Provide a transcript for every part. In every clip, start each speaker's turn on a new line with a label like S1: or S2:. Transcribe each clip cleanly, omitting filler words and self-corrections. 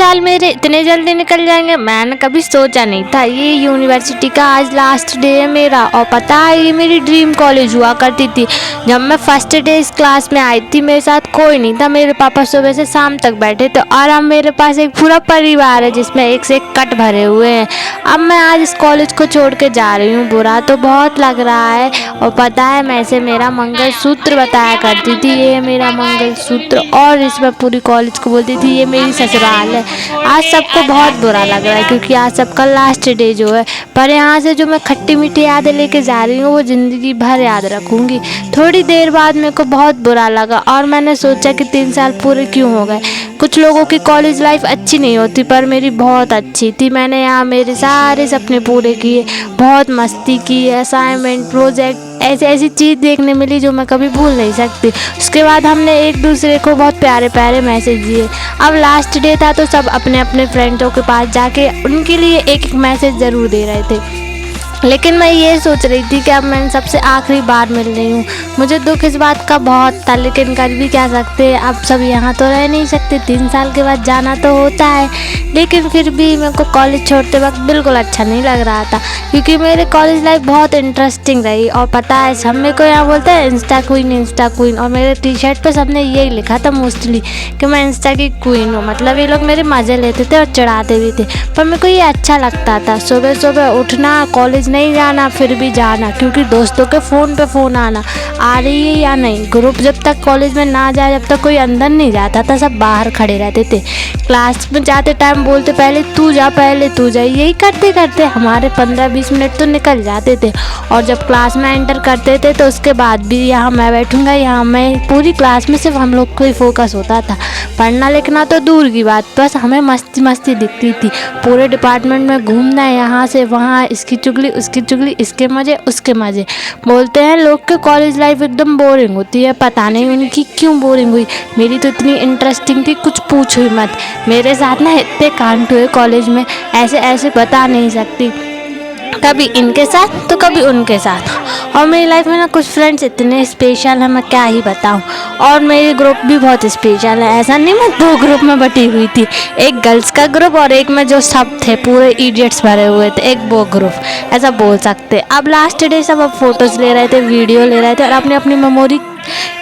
S1: साल मेरे इतने जल्दी निकल जाएंगे, मैंने कभी सोचा नहीं था। ये यूनिवर्सिटी का आज लास्ट डे है मेरा, और पता है ये मेरी ड्रीम कॉलेज हुआ करती थी। जब मैं फर्स्ट डे इस क्लास में आई थी मेरे साथ कोई नहीं था, मेरे पापा सुबह से शाम तक बैठे थे, और अब मेरे पास एक पूरा परिवार है जिसमें एक से एक कट भरे हुए हैं। अब मैं आज इस कॉलेज को छोड़ के जा रही हूँ, बुरा तो बहुत लग रहा है। और पता है मैं से मेरा मंगलसूत्र बताया करती थी, ये मेरा मंगलसूत्र, और इसमें पूरी कॉलेज को बोलती थी ये मेरी ससुराल है। आज सबको बहुत बुरा लग रहा है क्योंकि आज सबका लास्ट डे जो है, पर यहाँ से जो मैं खट्टी मीठी यादें लेके जा रही हूँ वो ज़िंदगी भर याद रखूँगी। थोड़ी देर बाद मेरे को बहुत बुरा लगा और मैंने सोचा कि 3 साल पूरे क्यों हो गए। कुछ लोगों की कॉलेज लाइफ अच्छी नहीं होती पर मेरी बहुत अच्छी थी। मैंने यहाँ मेरे सारे सपने पूरे किए, बहुत मस्ती की, असाइनमेंट, प्रोजेक्ट, ऐसी ऐसी चीज़ देखने मिली जो मैं कभी भूल नहीं सकती। उसके बाद हमने एक दूसरे को बहुत प्यारे प्यारे मैसेज दिए। अब लास्ट डे था तो सब अपने अपने फ्रेंड्सों के पास जाके उनके लिए एक एक मैसेज ज़रूर दे रहे थे, लेकिन मैं ये सोच रही थी कि अब मैं सबसे आखिरी बार मिल रही हूँ। मुझे दुख इस बात का बहुत था, लेकिन कर भी क्या सकते हैं, अब सब यहाँ तो रह नहीं सकते, 3 साल के बाद जाना तो होता है। लेकिन फिर भी मेरे को कॉलेज छोड़ते वक्त बिल्कुल अच्छा नहीं लग रहा था क्योंकि मेरे कॉलेज लाइफ बहुत इंटरेस्टिंग रही। और पता है सब मेरे को यहाँ बोलते हैं इंस्टा क्वीन, और मेरे टी शर्ट पर सबने यही लिखा था मोस्टली कि मैं इंस्टा की क्वीन हूँ। मतलब ये लोग मेरे मज़े लेते थे और चिढ़ाते भी थे, पर मेरे को ये अच्छा लगता था। सुबह सुबह उठना, कॉलेज नहीं जाना, फिर भी जाना क्योंकि दोस्तों के फ़ोन पे फ़ोन आना, आ रही है या नहीं। ग्रुप जब तक कॉलेज में ना जाए, जब तक कोई अंदर नहीं जाता था, सब बाहर खड़े रहते थे। क्लास में जाते टाइम बोलते पहले तू जा, यही करते करते हमारे 15-20 मिनट तो निकल जाते थे। और जब क्लास में एंटर करते थे तो उसके बाद भी यहाँ मैं बैठूँगा, यहाँ मैं, पूरी क्लास में सिर्फ हम लोग को ही फोकस होता था। पढ़ना लिखना तो दूर की बात, बस हमें मस्ती मस्ती दिखती थी। पूरे डिपार्टमेंट में घूमना है, यहाँ से वहाँ, इसकी चुगली उसकी चुगली, इसके मज़े उसके मज़े। बोलते हैं लोग के कॉलेज लाइफ एकदम बोरिंग होती है, पता नहीं उनकी क्यों बोरिंग हुई। मेरी तो इतनी इंटरेस्टिंग थी कुछ पूछो ही मत। मेरे साथ ना इतने कांड हुए कॉलेज में, ऐसे ऐसे बता नहीं सकती, कभी इनके साथ तो कभी उनके साथ। और मेरी लाइफ में ना कुछ फ्रेंड्स इतने स्पेशल हैं, मैं क्या ही बताऊं। और मेरी ग्रुप भी बहुत स्पेशल है, ऐसा नहीं मैं 2 ग्रुप में बटी हुई थी, एक गर्ल्स का ग्रुप और एक में जो सब थे पूरे इडियट्स भरे हुए थे, एक वो ग्रुप, ऐसा बोल सकते। अब लास्ट डे सब अब फोटोज़ ले रहे थे, वीडियो ले रहे थे और अपनी अपनी मेमोरी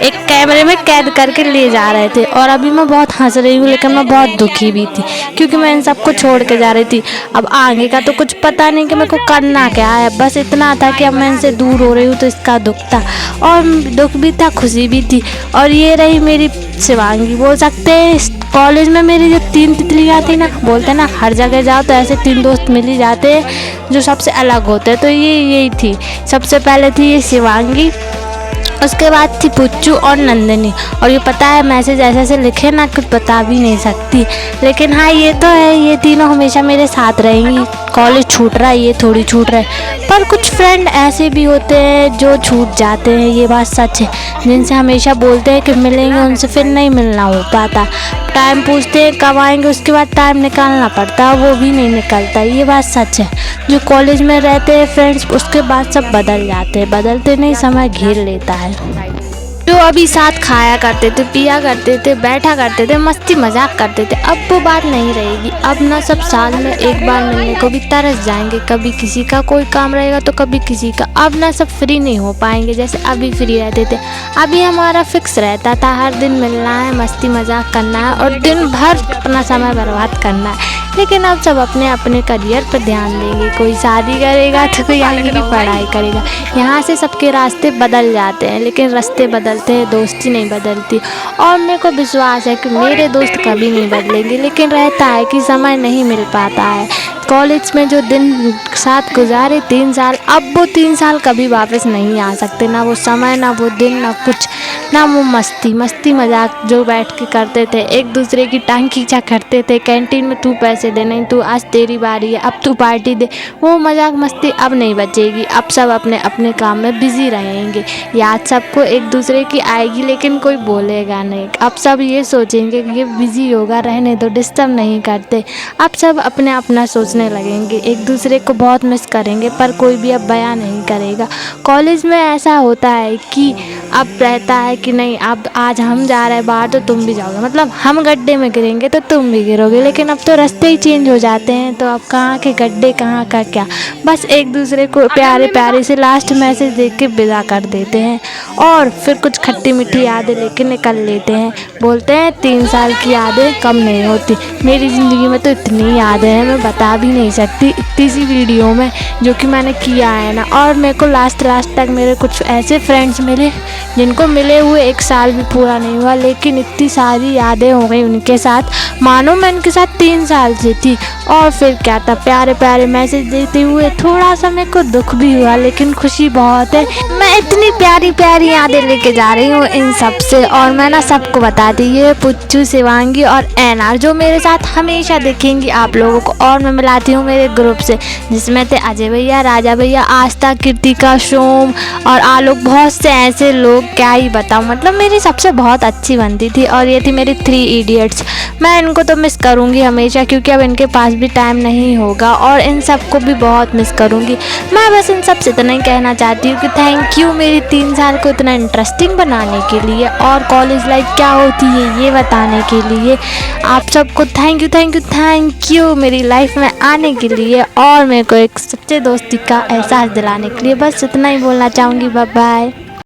S1: एक कैमरे में कैद करके ले जा रहे थे। और अभी मैं बहुत हंस रही हूँ लेकिन मैं बहुत दुखी भी थी क्योंकि मैं इन सबको छोड़ के जा रही थी। अब आगे का तो कुछ पता नहीं कि मेरे को करना क्या है, बस इतना था कि अब मैं इनसे दूर हो रही हूँ तो इसका दुख था, और दुख भी था, खुशी भी थी। और ये रही मेरी शिवांगी, बोल सकते हैं कॉलेज में मेरी जो 3 तितलियाँ थी ना, बोलते ना हर जगह जाओ तो ऐसे 3 दोस्त मिल ही जाते हैं जो सबसे अलग होते हैं, तो ये यही थी। सबसे पहले थी ये शिवांगी, उसके बाद थी पुच्चू और नंदिनी। और ये पता है मैसेज ऐसे ऐसे लिखे ना कुछ बता भी नहीं सकती, लेकिन हाँ ये तो है, ये तीनों हमेशा मेरे साथ रहेंगी। कॉलेज छूट रहा है, ये थोड़ी छूट रहा है, पर कुछ फ्रेंड ऐसे भी होते हैं जो छूट जाते हैं, ये बात सच है। जिनसे हमेशा बोलते हैं कि मिलेंगे, उनसे फिर नहीं मिलना हो पाता। टाइम पूछते हैं कब आएंगे, उसके बाद टाइम निकालना पड़ता है, वो भी नहीं निकलता, ये बात सच है। जो कॉलेज में रहते हैं फ्रेंड्स, उसके बाद सब बदल जाते हैं, बदलते नहीं समय घेर लेता है। जो अभी साथ खाया करते थे, पिया करते थे, बैठा करते थे, मस्ती मजाक करते थे, अब वो बात नहीं रहेगी। अब ना सब साल में एक बार मिलने को भी तरस जाएंगे, कभी किसी का कोई काम रहेगा तो कभी किसी का। अब ना सब फ्री नहीं हो पाएंगे जैसे अभी फ्री रहते थे। अभी हमारा फिक्स रहता था हर दिन मिलना है, मस्ती मजाक करना है और दिन भर अपना समय बर्बाद करना है। लेकिन अब सब अपने अपने करियर पर ध्यान देंगे, कोई शादी करेगा तो कोई आगे की पढ़ाई करेगा। यहाँ से सबके रास्ते बदल जाते हैं, लेकिन रास्ते बदलते हैं, दोस्ती नहीं बदलती। और मेरे को विश्वास है कि मेरे दोस्त कभी नहीं बदलेंगे, लेकिन रहता है कि समय नहीं मिल पाता है। कॉलेज में जो दिन साथ गुजारे 3 साल, अब वो 3 साल कभी वापस नहीं आ सकते, ना वो समय, ना वो दिन, ना कुछ, ना वो मस्ती मजाक जो बैठ के करते थे, एक दूसरे की टांग खींचा करते थे कैंटीन में, तू पैसे दे, नहीं तू आज तेरी बारी है, अब तू पार्टी दे। वो मजाक मस्ती अब नहीं बचेगी, अब सब अपने अपने काम में बिजी रहेंगे। याद सबको एक दूसरे की आएगी लेकिन कोई बोलेगा नहीं। अब सब ये सोचेंगे कि ये बिजी होगा, रहने दो, डिस्टर्ब नहीं करते। अब सब अपने अपना सोचने लगेंगे, एक दूसरे को बहुत मिस करेंगे, पर कोई भी अब बयां नहीं करेगा। कॉलेज में ऐसा होता है कि अब रहता है कि नहीं अब आज हम जा रहे हैं बाहर तो तुम भी जाओगे, मतलब हम गड्ढे में गिरेंगे तो तुम भी गिरोगे। लेकिन अब तो रास्ते ही चेंज हो जाते हैं, तो अब कहाँ के गड्ढे कहाँ का क्या, बस एक दूसरे को प्यारे प्यारे से लास्ट मैसेज दे के विदा कर देते हैं और फिर कुछ खट्टी मीठी यादें लेके निकल लेते हैं। बोलते हैं 3 साल की यादें कम नहीं होती। मेरी ज़िंदगी में तो इतनी यादें हैं मैं बता भी नहीं सकती इतनी सी वीडियो में जो कि मैंने किया है ना। और मेरे को लास्ट तक मेरे कुछ ऐसे फ्रेंड्स मिले जिनको मिले हुए 1 साल भी पूरा नहीं हुआ, लेकिन इतनी सारी यादें हो गई उनके साथ, मानो मैं उनके साथ 3 साल से थी। और फिर क्या था, प्यारे प्यारे मैसेज देते हुए थोड़ा सा मेरे को दुख भी हुआ, लेकिन खुशी बहुत है। मैं इतनी प्यारी प्यारी यादें लेके जा रही हूँ इन सब से, और मैं ना सबको बता दी ये पुच्चू, शिवांगी और एनआर जो मेरे साथ हमेशा दिखेंगी आप लोगों को। और मैं मिलाती हूँ मेरे ग्रुप से, जिसमें थे अजय भैया, राजा भैया, आस्था, कृतिका, सोम और आलोक, बहुत से ऐसे लोग क्या ही बताऊँ, मतलब मेरी सबसे बहुत अच्छी बनती थी। और ये थी मेरी 3 इडियट्स। मैं इनको तो मिस करूँगी हमेशा, क्योंकि अब इनके पास भी टाइम नहीं होगा, और इन सबको भी बहुत मिस करूँगी। मैं बस इन सब से इतना ही कहना चाहती हूँ कि थैंक यू मेरी 3 साल को इतना इंटरेस्टिंग बनाने के लिए और कॉलेज लाइफ क्या होती है ये बताने के लिए। आप सबको थैंक यू मेरी लाइफ में आने के लिए और मेरे को एक सच्चे दोस्ती का एहसास दिलाने के लिए। बस इतना ही बोलना चाहूँगी। Bye bye.